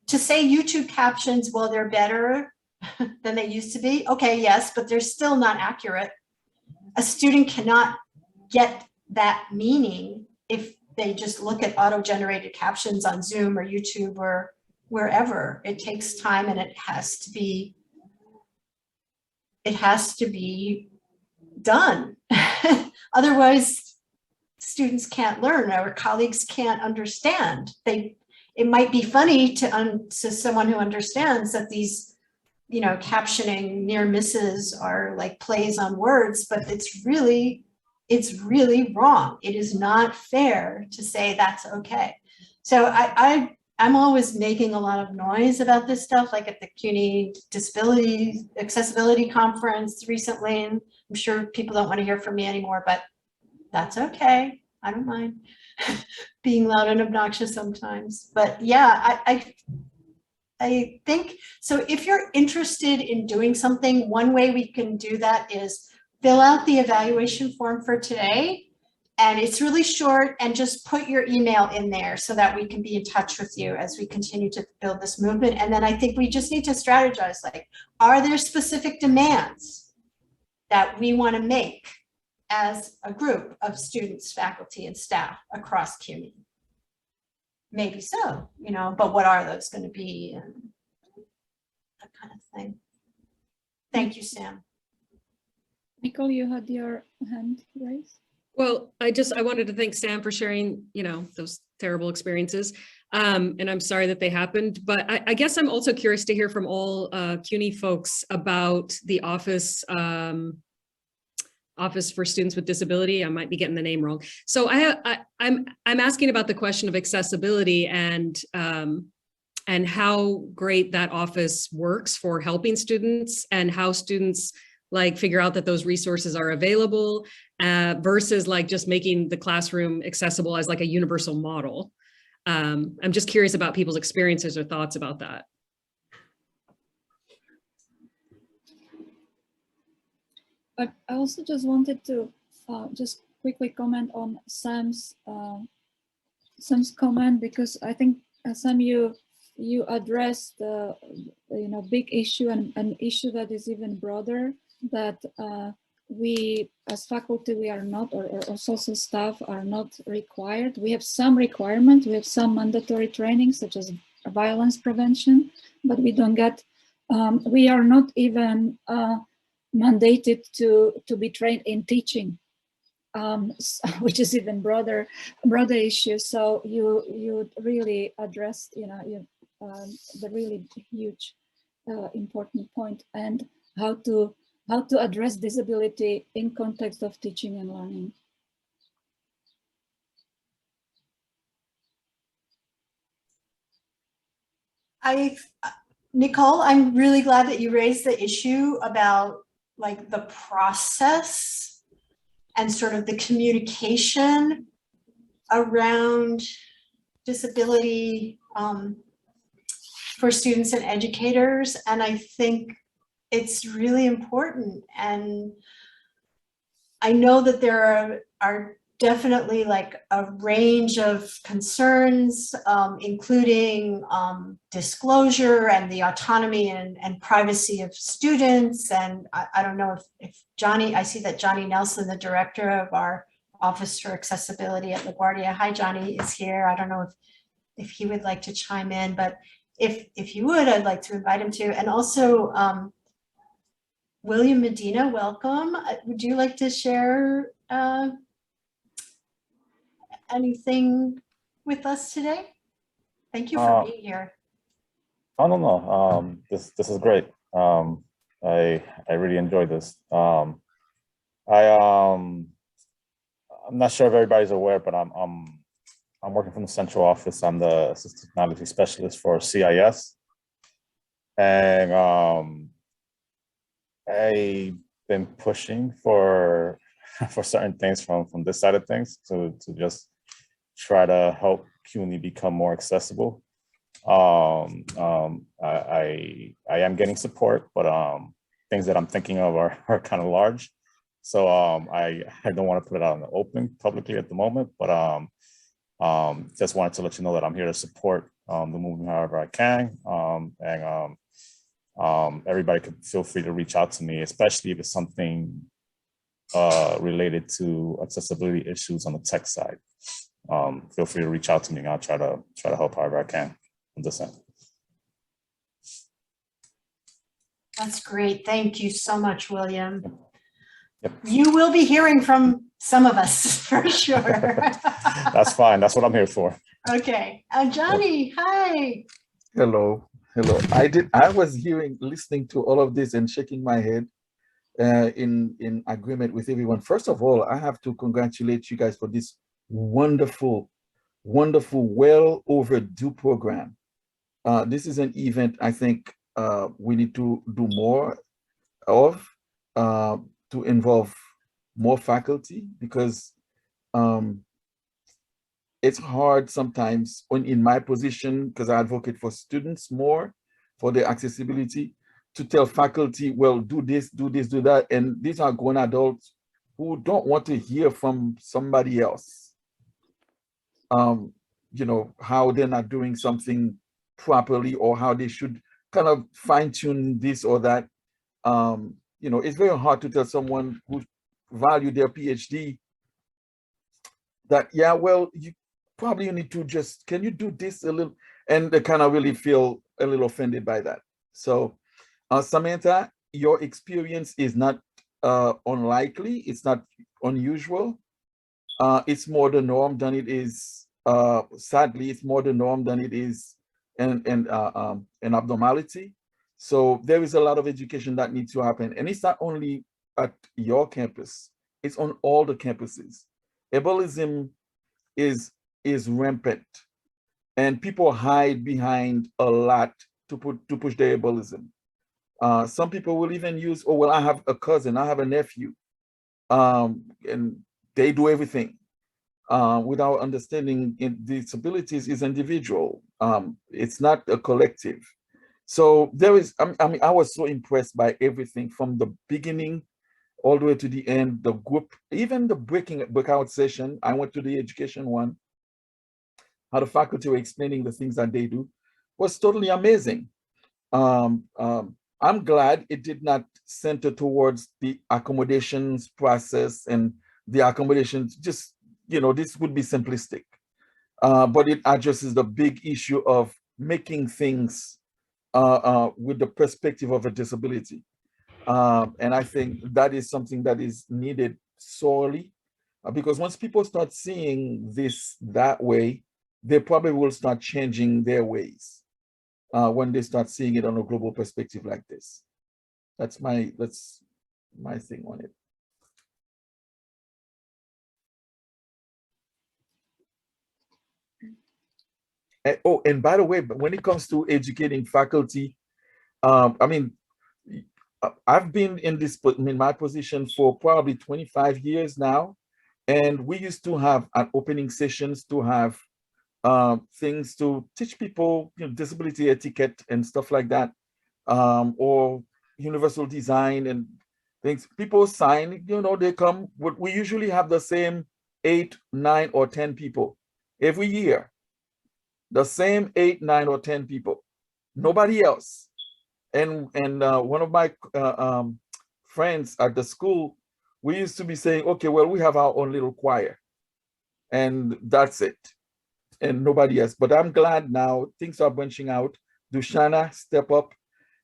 to say YouTube captions, well, they're better than they used to be. Okay, yes, but they're still not accurate. A student cannot get that meaning if they just look at auto-generated captions on Zoom or YouTube or wherever. It takes time, and it has to be done. Otherwise, students can't learn, or colleagues can't understand. It might be funny to someone who understands that these, captioning near misses are like plays on words, but it's really wrong. It is not fair to say that's okay. So I'm always making a lot of noise about this stuff, like at the CUNY Disability Accessibility Conference recently, and I'm sure people don't want to hear from me anymore, but that's okay. I don't mind being loud and obnoxious sometimes. But yeah, I think, so if you're interested in doing something, one way we can do that is fill out the evaluation form for today. And it's really short, and just put your email in there so that we can be in touch with you as we continue to build this movement. And then I think we just need to strategize, like, are there specific demands that we want to make as a group of students, faculty, and staff across CUNY? Maybe so, but what are those going to be, and that kind of thing. Thank you, Sam. Nicole, you had your hand raised. Well, I wanted to thank Sam for sharing, those terrible experiences. And I'm sorry that they happened, but I guess I'm also curious to hear from all CUNY folks about the Office for Students with Disability. I might be getting the name wrong. So I'm asking about the question of accessibility and how great that office works for helping students and how students figure out that those resources are available versus just making the classroom accessible as a universal model. I'm just curious about people's experiences or thoughts about that. But I also just wanted to just quickly comment on Sam's comment, because I think Sam, you addressed the big issue and an issue that is even broader, that we as faculty, we are not, or social staff are not required. We have some requirements, we have some mandatory training such as violence prevention, but we don't get, we are not even mandated to be trained in teaching, which is even broader issue. So you really addressed the really huge important point, and how to address disability in context of teaching and learning. Nicole, I'm really glad that you raised the issue about the process and sort of the communication around disability for students and educators. And I think it's really important. And I know that there are definitely a range of concerns, including disclosure and the autonomy and privacy of students. And I don't know if Johnny, I see that Johnny Nelson, the director of our Office for Accessibility at LaGuardia, hi Johnny, is here. I don't know if he would like to chime in, but if you would, I'd like to invite him to. And also, William Medina, welcome. Would you like to share anything with us today? Thank you for being here. No. This is great. I really enjoyed this. I'm not sure if everybody's aware, but I'm working from the central office. I'm the assistant technology specialist for CIS, and I've been pushing for certain things from this side of things to just try to help CUNY become more accessible. I am getting support, but things that I'm thinking of are kind of large. So I don't want to put it out in the open publicly at the moment, but just wanted to let you know that I'm here to support the movement however I can. Everybody could feel free to reach out to me, especially if it's something related to accessibility issues on the tech side. Feel free to reach out to me, and I'll try to help however I can on this end. That's great. Thank you so much, William. Yep. You will be hearing from some of us for sure. That's fine. That's what I'm here for. Okay. Johnny, hi. Hello. I was listening to all of this and shaking my head in agreement with everyone. First of all, I have to congratulate you guys for this wonderful, well overdue program. This is an event I think we need to do more of, to involve more faculty, because it's hard sometimes in my position, because I advocate for students more for their accessibility, to tell faculty, well, do this, do that. And these are grown adults who don't want to hear from somebody else. How they're not doing something properly, or how they should kind of fine tune this or that. It's very hard to tell someone who value their PhD that, yeah, well, you need to can you do this a little? And they kind of really feel a little offended by that. So Samantha, your experience is not unlikely, it's not unusual. it's more the norm than it is, sadly, it's more the norm than it is an abnormality. So there is a lot of education that needs to happen. And it's not only at your campus, it's on all the campuses. Ableism is rampant, and people hide behind a lot to push their ableism. Some people will even use, oh, well, I have a cousin, I have a nephew, and they do everything without understanding disabilities is individual. It's not a collective. So there is, I mean, I was so impressed by everything from the beginning all the way to the end, the group, even the breakout session. I went to the education one, how the faculty were explaining the things that they do was totally amazing. I'm glad it did not center towards the accommodations process and the accommodations, just, you know, this would be simplistic, but it addresses the big issue of making things with the perspective of a disability. And I think that is something that is needed sorely, because once people start seeing this that way, they probably will start changing their ways when they start seeing it on a global perspective like this. That's my thing on it. Oh, and by the way, when it comes to educating faculty, I mean, I've been in my position for probably 25 years now, and we used to have an opening sessions to have things to teach people, you know, disability etiquette and stuff like that, or universal design and things. People sign, you know, they come. We usually have the same 8, 9, or 10 people every year. The same 8, 9, or 10 people, nobody else. And one of my friends at the school, we used to be saying, okay, well, we have our own little choir, and that's it, and nobody else. But I'm glad now things are branching out. Dushana step up,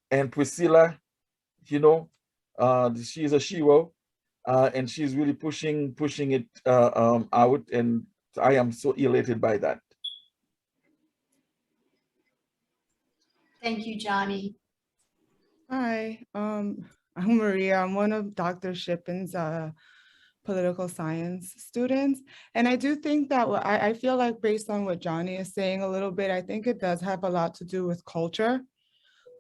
and Priscilla, you know, she's a shiro, and she's really pushing it out, and I am so elated by that. Thank you, Johnny. Hi, I'm Maria. I'm one of Dr. Shippen's political science students. And I do think that I feel like based on what Johnny is saying a little bit, I think it does have a lot to do with culture.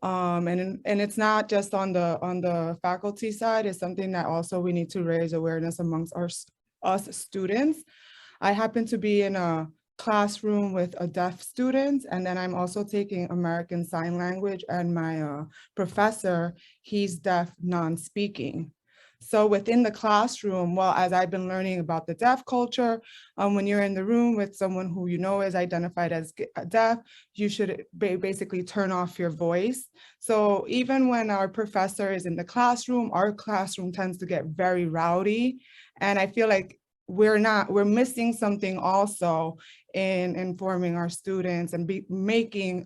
And it's not just on the faculty side, it's something that also we need to raise awareness amongst us students. I happen to be in a classroom with a deaf student, and then I'm also taking American Sign Language, and my professor, he's deaf non-speaking. So within the classroom, well, as I've been learning about the deaf culture, when you're in the room with someone who you know is identified as deaf, you should basically turn off your voice. So even when our professor is in the classroom, our classroom tends to get very rowdy. And I feel like we're missing something also in informing our students and making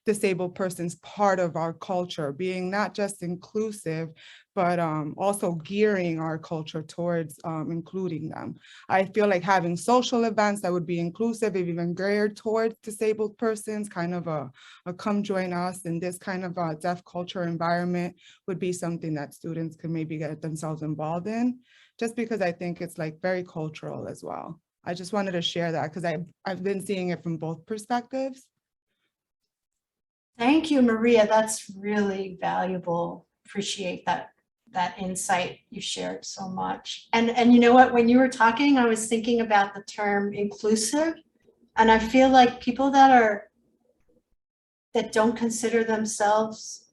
disabled persons part of our culture, being not just inclusive, but also gearing our culture towards including them. I feel like having social events that would be inclusive, even geared towards disabled persons, kind of a come join us in this kind of a deaf culture environment would be something that students could maybe get themselves involved in, just because I think it's like very cultural as well. I just wanted to share that because I've been seeing it from both perspectives. Thank you, Maria. That's really valuable. Appreciate that insight you shared so much. And you know what, when you were talking, I was thinking about the term inclusive, and I feel like people that don't consider themselves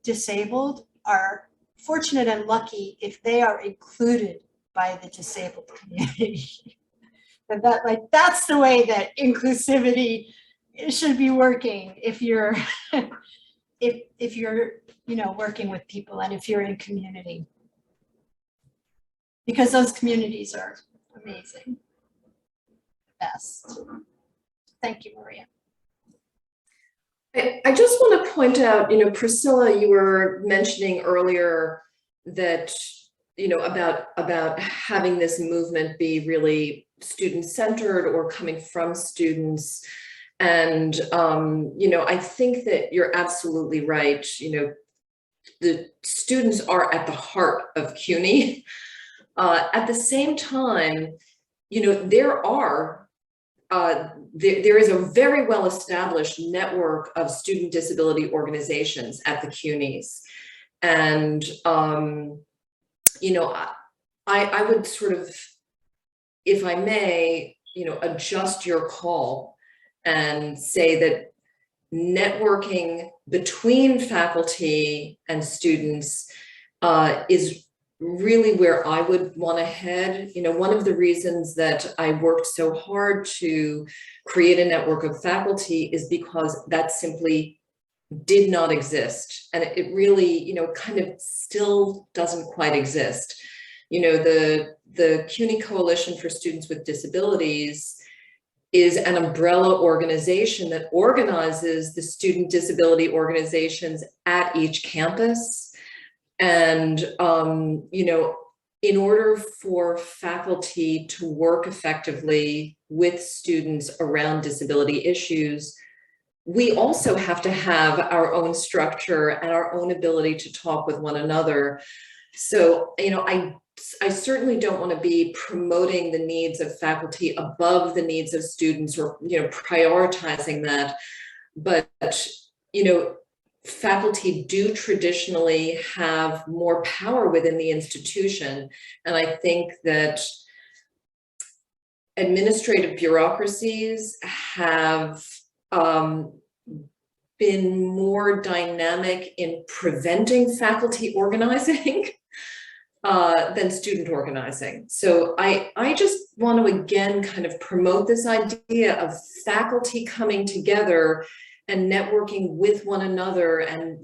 disabled are fortunate and lucky if they are included by the disabled community. And that's the way that inclusivity should be working if you're if you're, you know, working with people and if you're in community, because those communities are amazing. Best. Thank you, Maria. I just want to point out, you know, Priscilla, you were mentioning earlier that about having this movement be really student-centered or coming from students. And, I think that you're absolutely right. The students are at the heart of CUNY. At the same time, there is a very well-established network of student disability organizations at the CUNYs. And, I would sort of, if I may, adjust your call and say that networking between faculty and students is really where I would want to head. One of the reasons that I worked so hard to create a network of faculty is because that simply did not exist. And it really, kind of still doesn't quite exist. The CUNY Coalition for Students with Disabilities is an umbrella organization that organizes the student disability organizations at each campus. And, in order for faculty to work effectively with students around disability issues, we also have to have our own structure and our own ability to talk with one another. So, I certainly don't want to be promoting the needs of faculty above the needs of students or, prioritizing that. But, faculty do traditionally have more power within the institution. And I think that administrative bureaucracies have been more dynamic in preventing faculty organizing than student organizing. So I just want to again kind of promote this idea of faculty coming together and networking with one another, and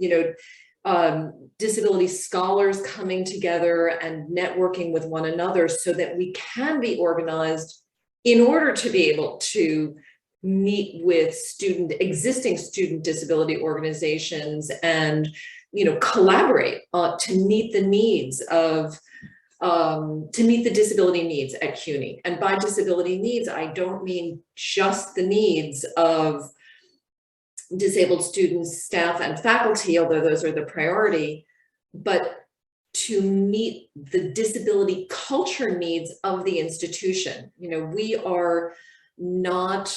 disability scholars coming together and networking with one another so that we can be organized in order to be able to meet with existing student disability organizations and collaborate to meet the needs of to meet the disability needs at CUNY. And by disability needs, I don't mean just the needs of disabled students, staff, and faculty, although those are the priority, but to meet the disability culture needs of the institution. We are not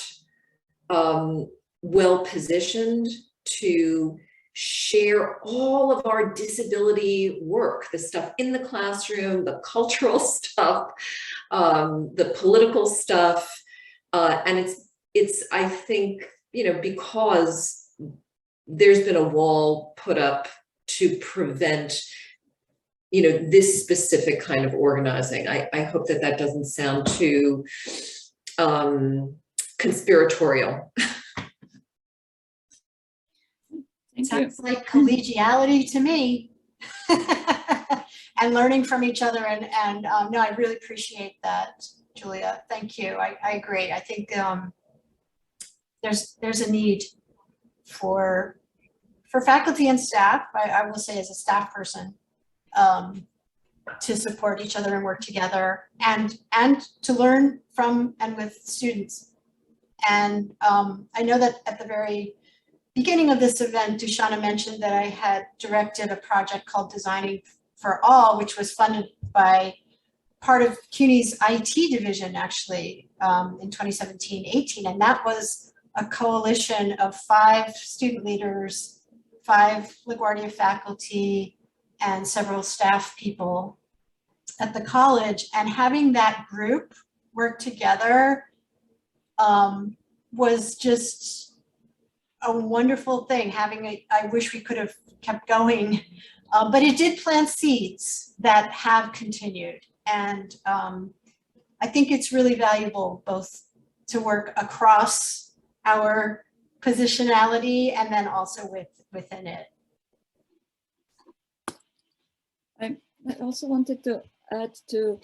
well positioned to share all of our disability work, the stuff in the classroom, the cultural stuff, the political stuff, and it's I think because there's been a wall put up to prevent this specific kind of organizing. I hope that doesn't sound too conspiratorial. Sounds like collegiality to me. And learning from each other, and no, I really appreciate that, Julia. Thank you. I agree. I think there's a need for faculty and staff, I will say as a staff person, to support each other and work together and to learn from and with students. And I know that at the very beginning of this event, Dushana mentioned that I had directed a project called Designing for All, which was funded by part of CUNY's IT division actually in 2017-18. And that was a coalition of 5 student leaders, 5 LaGuardia faculty, and several staff people at the college. And having that group work together was just a wonderful thing. I wish we could have kept going, but it did plant seeds that have continued. And I think it's really valuable both to work across our positionality and then also within it. I also wanted to add to,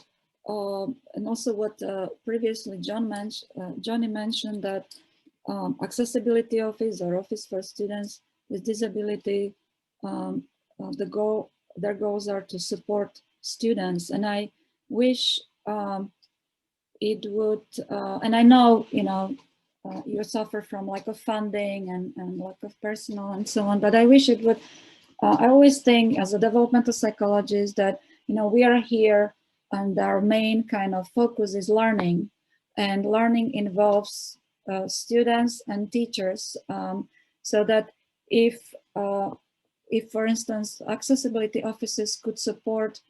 and also what previously Johnny mentioned, that accessibility office or office for students with disability, their goals are to support students. And I wish it would, and I know, you suffer from lack of funding and lack of personnel and so on, but I wish it would, I always think as a developmental psychologist that, we are here and our main kind of focus is learning, and learning involves students and teachers, so that if, for instance, accessibility offices could support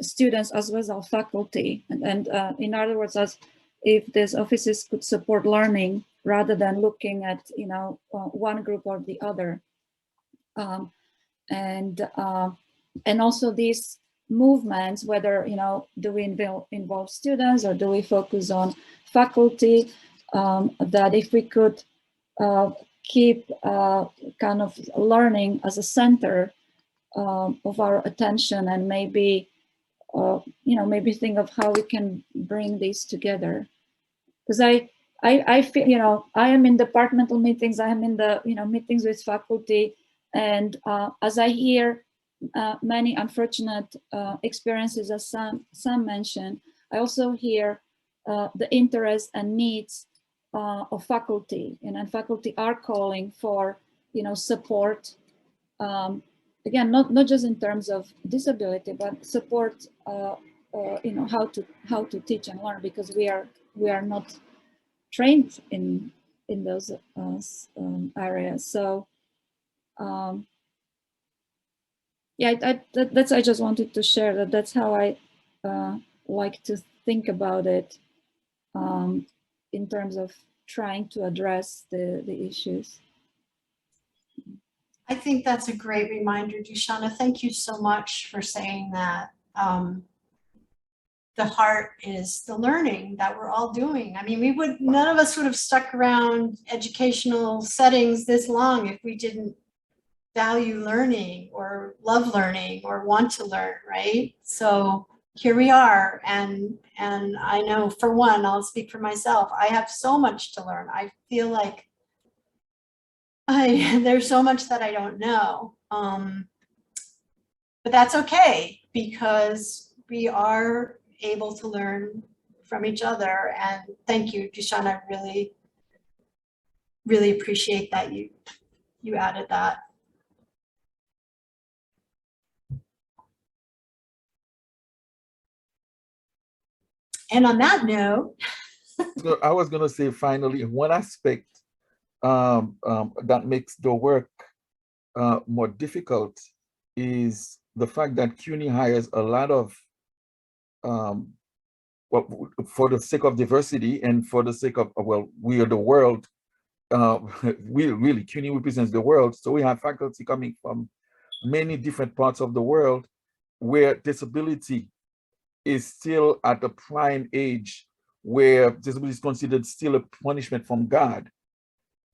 students as well as faculty, and in other words, as if these offices could support learning rather than looking at one group or the other, and also these movements, whether do we involve students or do we focus on faculty, that if we could keep kind of learning as a center of our attention, and maybe maybe think of how we can bring these together. Because I feel, I am in departmental meetings, I am in the meetings with faculty, and as I hear many unfortunate experiences, as some mentioned, I also hear the interest and needs of faculty, and faculty are calling for support. Again, not just in terms of disability, but support. How to teach and learn, because we are not trained in those areas. So yeah, I just wanted to share that. That's how I like to think about it in terms of trying to address the issues. I think that's a great reminder, Dushana. Thank you so much for saying that. The heart is the learning that we're all doing. I mean, none of us would have stuck around educational settings this long if we didn't value learning or love learning or want to learn, right? So here we are, and I know, for one, I'll speak for myself, I have so much to learn. I feel like there's so much that I don't know, but that's okay, because we are able to learn from each other. And thank you, Dushana. I really appreciate that you added that. And on that note, so I was going to say, finally, one aspect that makes the work more difficult is the fact that CUNY hires a lot of, well, for the sake of diversity and for the sake of, well, we are the world. CUNY represents the world. So we have faculty coming from many different parts of the world where disability is still at the prime age, where disability is considered still a punishment from God.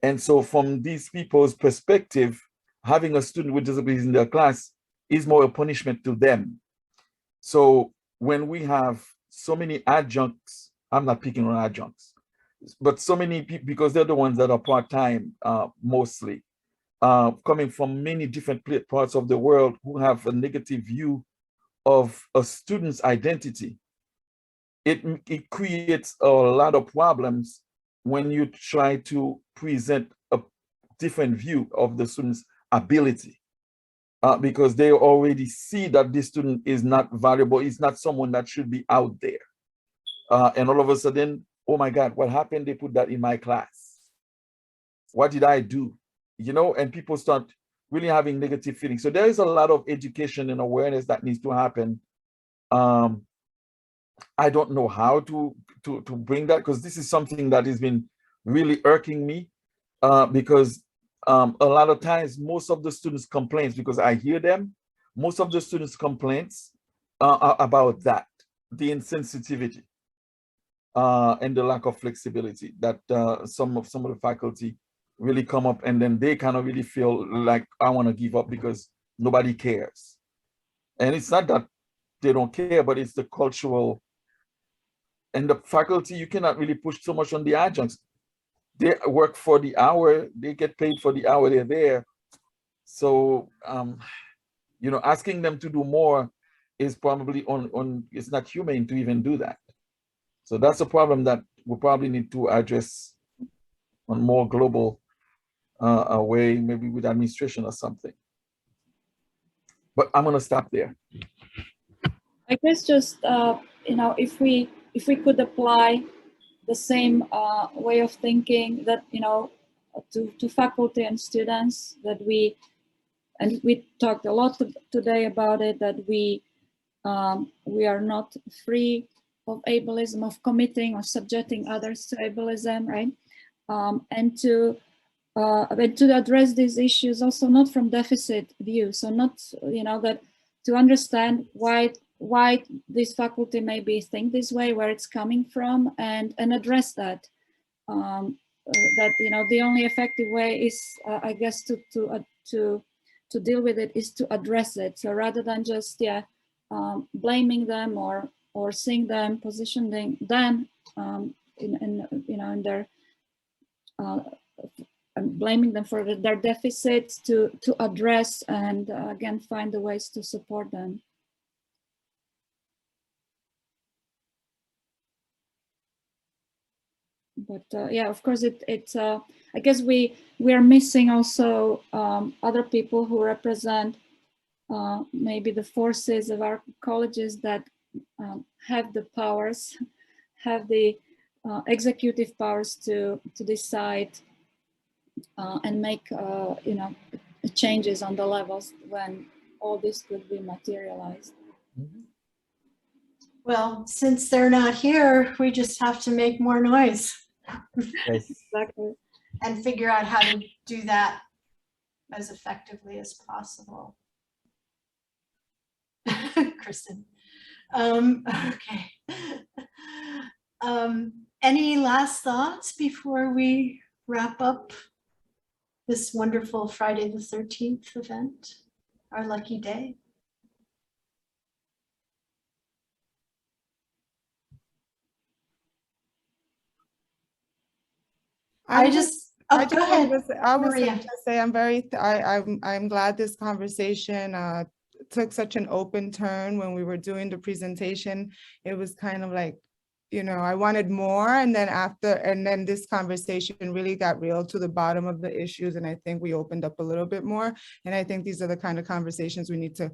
And so from these people's perspective, having a student with disabilities in their class is more a punishment to them. So when we have so many adjuncts, I'm not picking on adjuncts, but so many people, because they're the ones that are part-time mostly, coming from many different parts of the world, who have a negative view of a student's identity, it creates a lot of problems when you try to present a different view of the student's ability, because they already see that this student is not valuable, is not someone that should be out there. And all of a sudden, oh my God, what happened? They put that in my class. What did I do? And people start really having negative feelings. So there is a lot of education and awareness that needs to happen. I don't know how to bring that, because this is something that has been really irking me, because a lot of times most of the students' complaints, because I hear them, most of the students' complaints are about that, the insensitivity and the lack of flexibility that some of the faculty really come up, and then they kind of really feel like, I want to give up because nobody cares. And it's not that they don't care, but it's the cultural, and the faculty, you cannot really push so much on the adjuncts. They work for the hour, they get paid for the hour they're there. So You know, asking them to do more is probably it's not humane to even do that. So that's a problem that we probably need to address on more global way, maybe with administration or something. But I'm gonna stop there. I guess just you know, if we could apply the same way of thinking that, you know, to faculty and students, that we talked a lot today about it, that we are not free of ableism, of committing or subjecting others to ableism, right? And to address these issues also not from deficit view, so not, you know, that to understand why this faculty maybe think this way, where it's coming from, and address that. That, you know, the only effective way is, I guess, to deal with it is to address it. So rather than just blaming them or seeing them, positioning them in you know, in their blaming them for their deficits, to address and again find the ways to support them. But yeah, of course, it's I guess we are missing also other people who represent maybe the forces of our colleges that have the powers, have the executive powers to decide and make you know, changes on the levels when all this could be materialized. Well, since they're not here, we just have to make more noise. Yes. Exactly. And figure out how to do that as effectively as possible. Kristen. Okay. Any last thoughts before we wrap up this wonderful Friday the 13th event, our lucky day? I just I just go ahead. wanted to, I was Maria. going to say I'm glad this conversation took such an open turn. When we were doing the presentation, it was kind of like, you know, I wanted more, and then this conversation really got real to the bottom of the issues, and I think we opened up a little bit more. And I think these are the kind of conversations we need to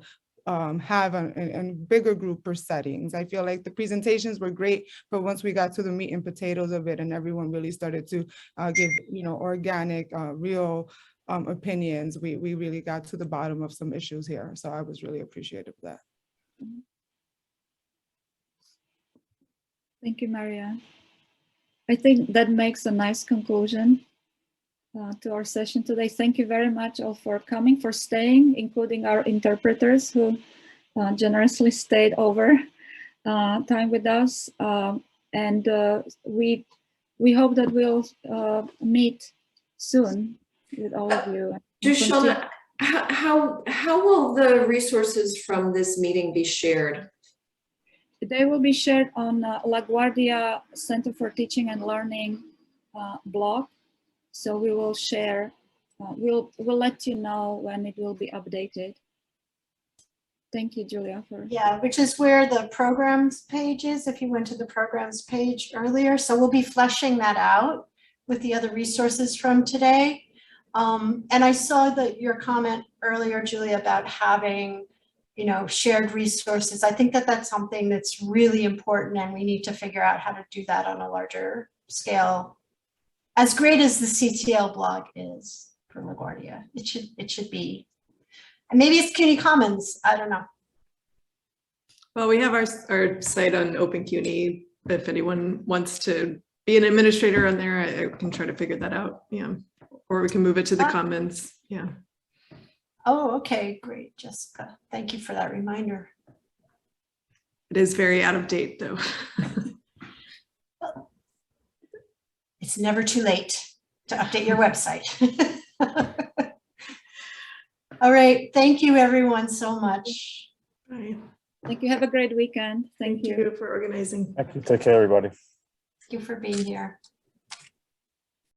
have in bigger group or settings. I feel like the presentations were great, but once we got to the meat and potatoes of it and everyone really started to give, you know, organic, real opinions, we really got to the bottom of some issues here. So I was really appreciative of that. Thank you, Maria. I think that makes a nice conclusion to our session today. Thank you very much all for coming, for staying, including our interpreters who generously stayed over time with us. And we hope that we'll meet soon with all of you. Dushana, how will the resources from this meeting be shared? They will be shared on LaGuardia Center for Teaching and Learning blog. So we will share, we'll let you know when it will be updated. Thank you, Julia. Yeah, which is where the programs page is, if you went to the programs page earlier. So we'll be fleshing that out with the other resources from today. And I saw that your comment earlier, Julia, about having, you know, shared resources. I think that that's something that's really important, and we need to figure out how to do that on a larger scale. As great as the CTL blog is for LaGuardia, it should be. And maybe it's CUNY Commons, I don't know. Well, we have our site on Open CUNY. If anyone wants to be an administrator on there, I can try to figure that out. Yeah, or we can move it to the Commons. Yeah. Oh, okay, great, Jessica. Thank you for that reminder. It is very out of date, though. It's never too late to update your website. All right, thank you everyone so much. Bye. Thank you. Have a great weekend. Thank you for organizing. Thank you. Take care, everybody. Thank you for being here.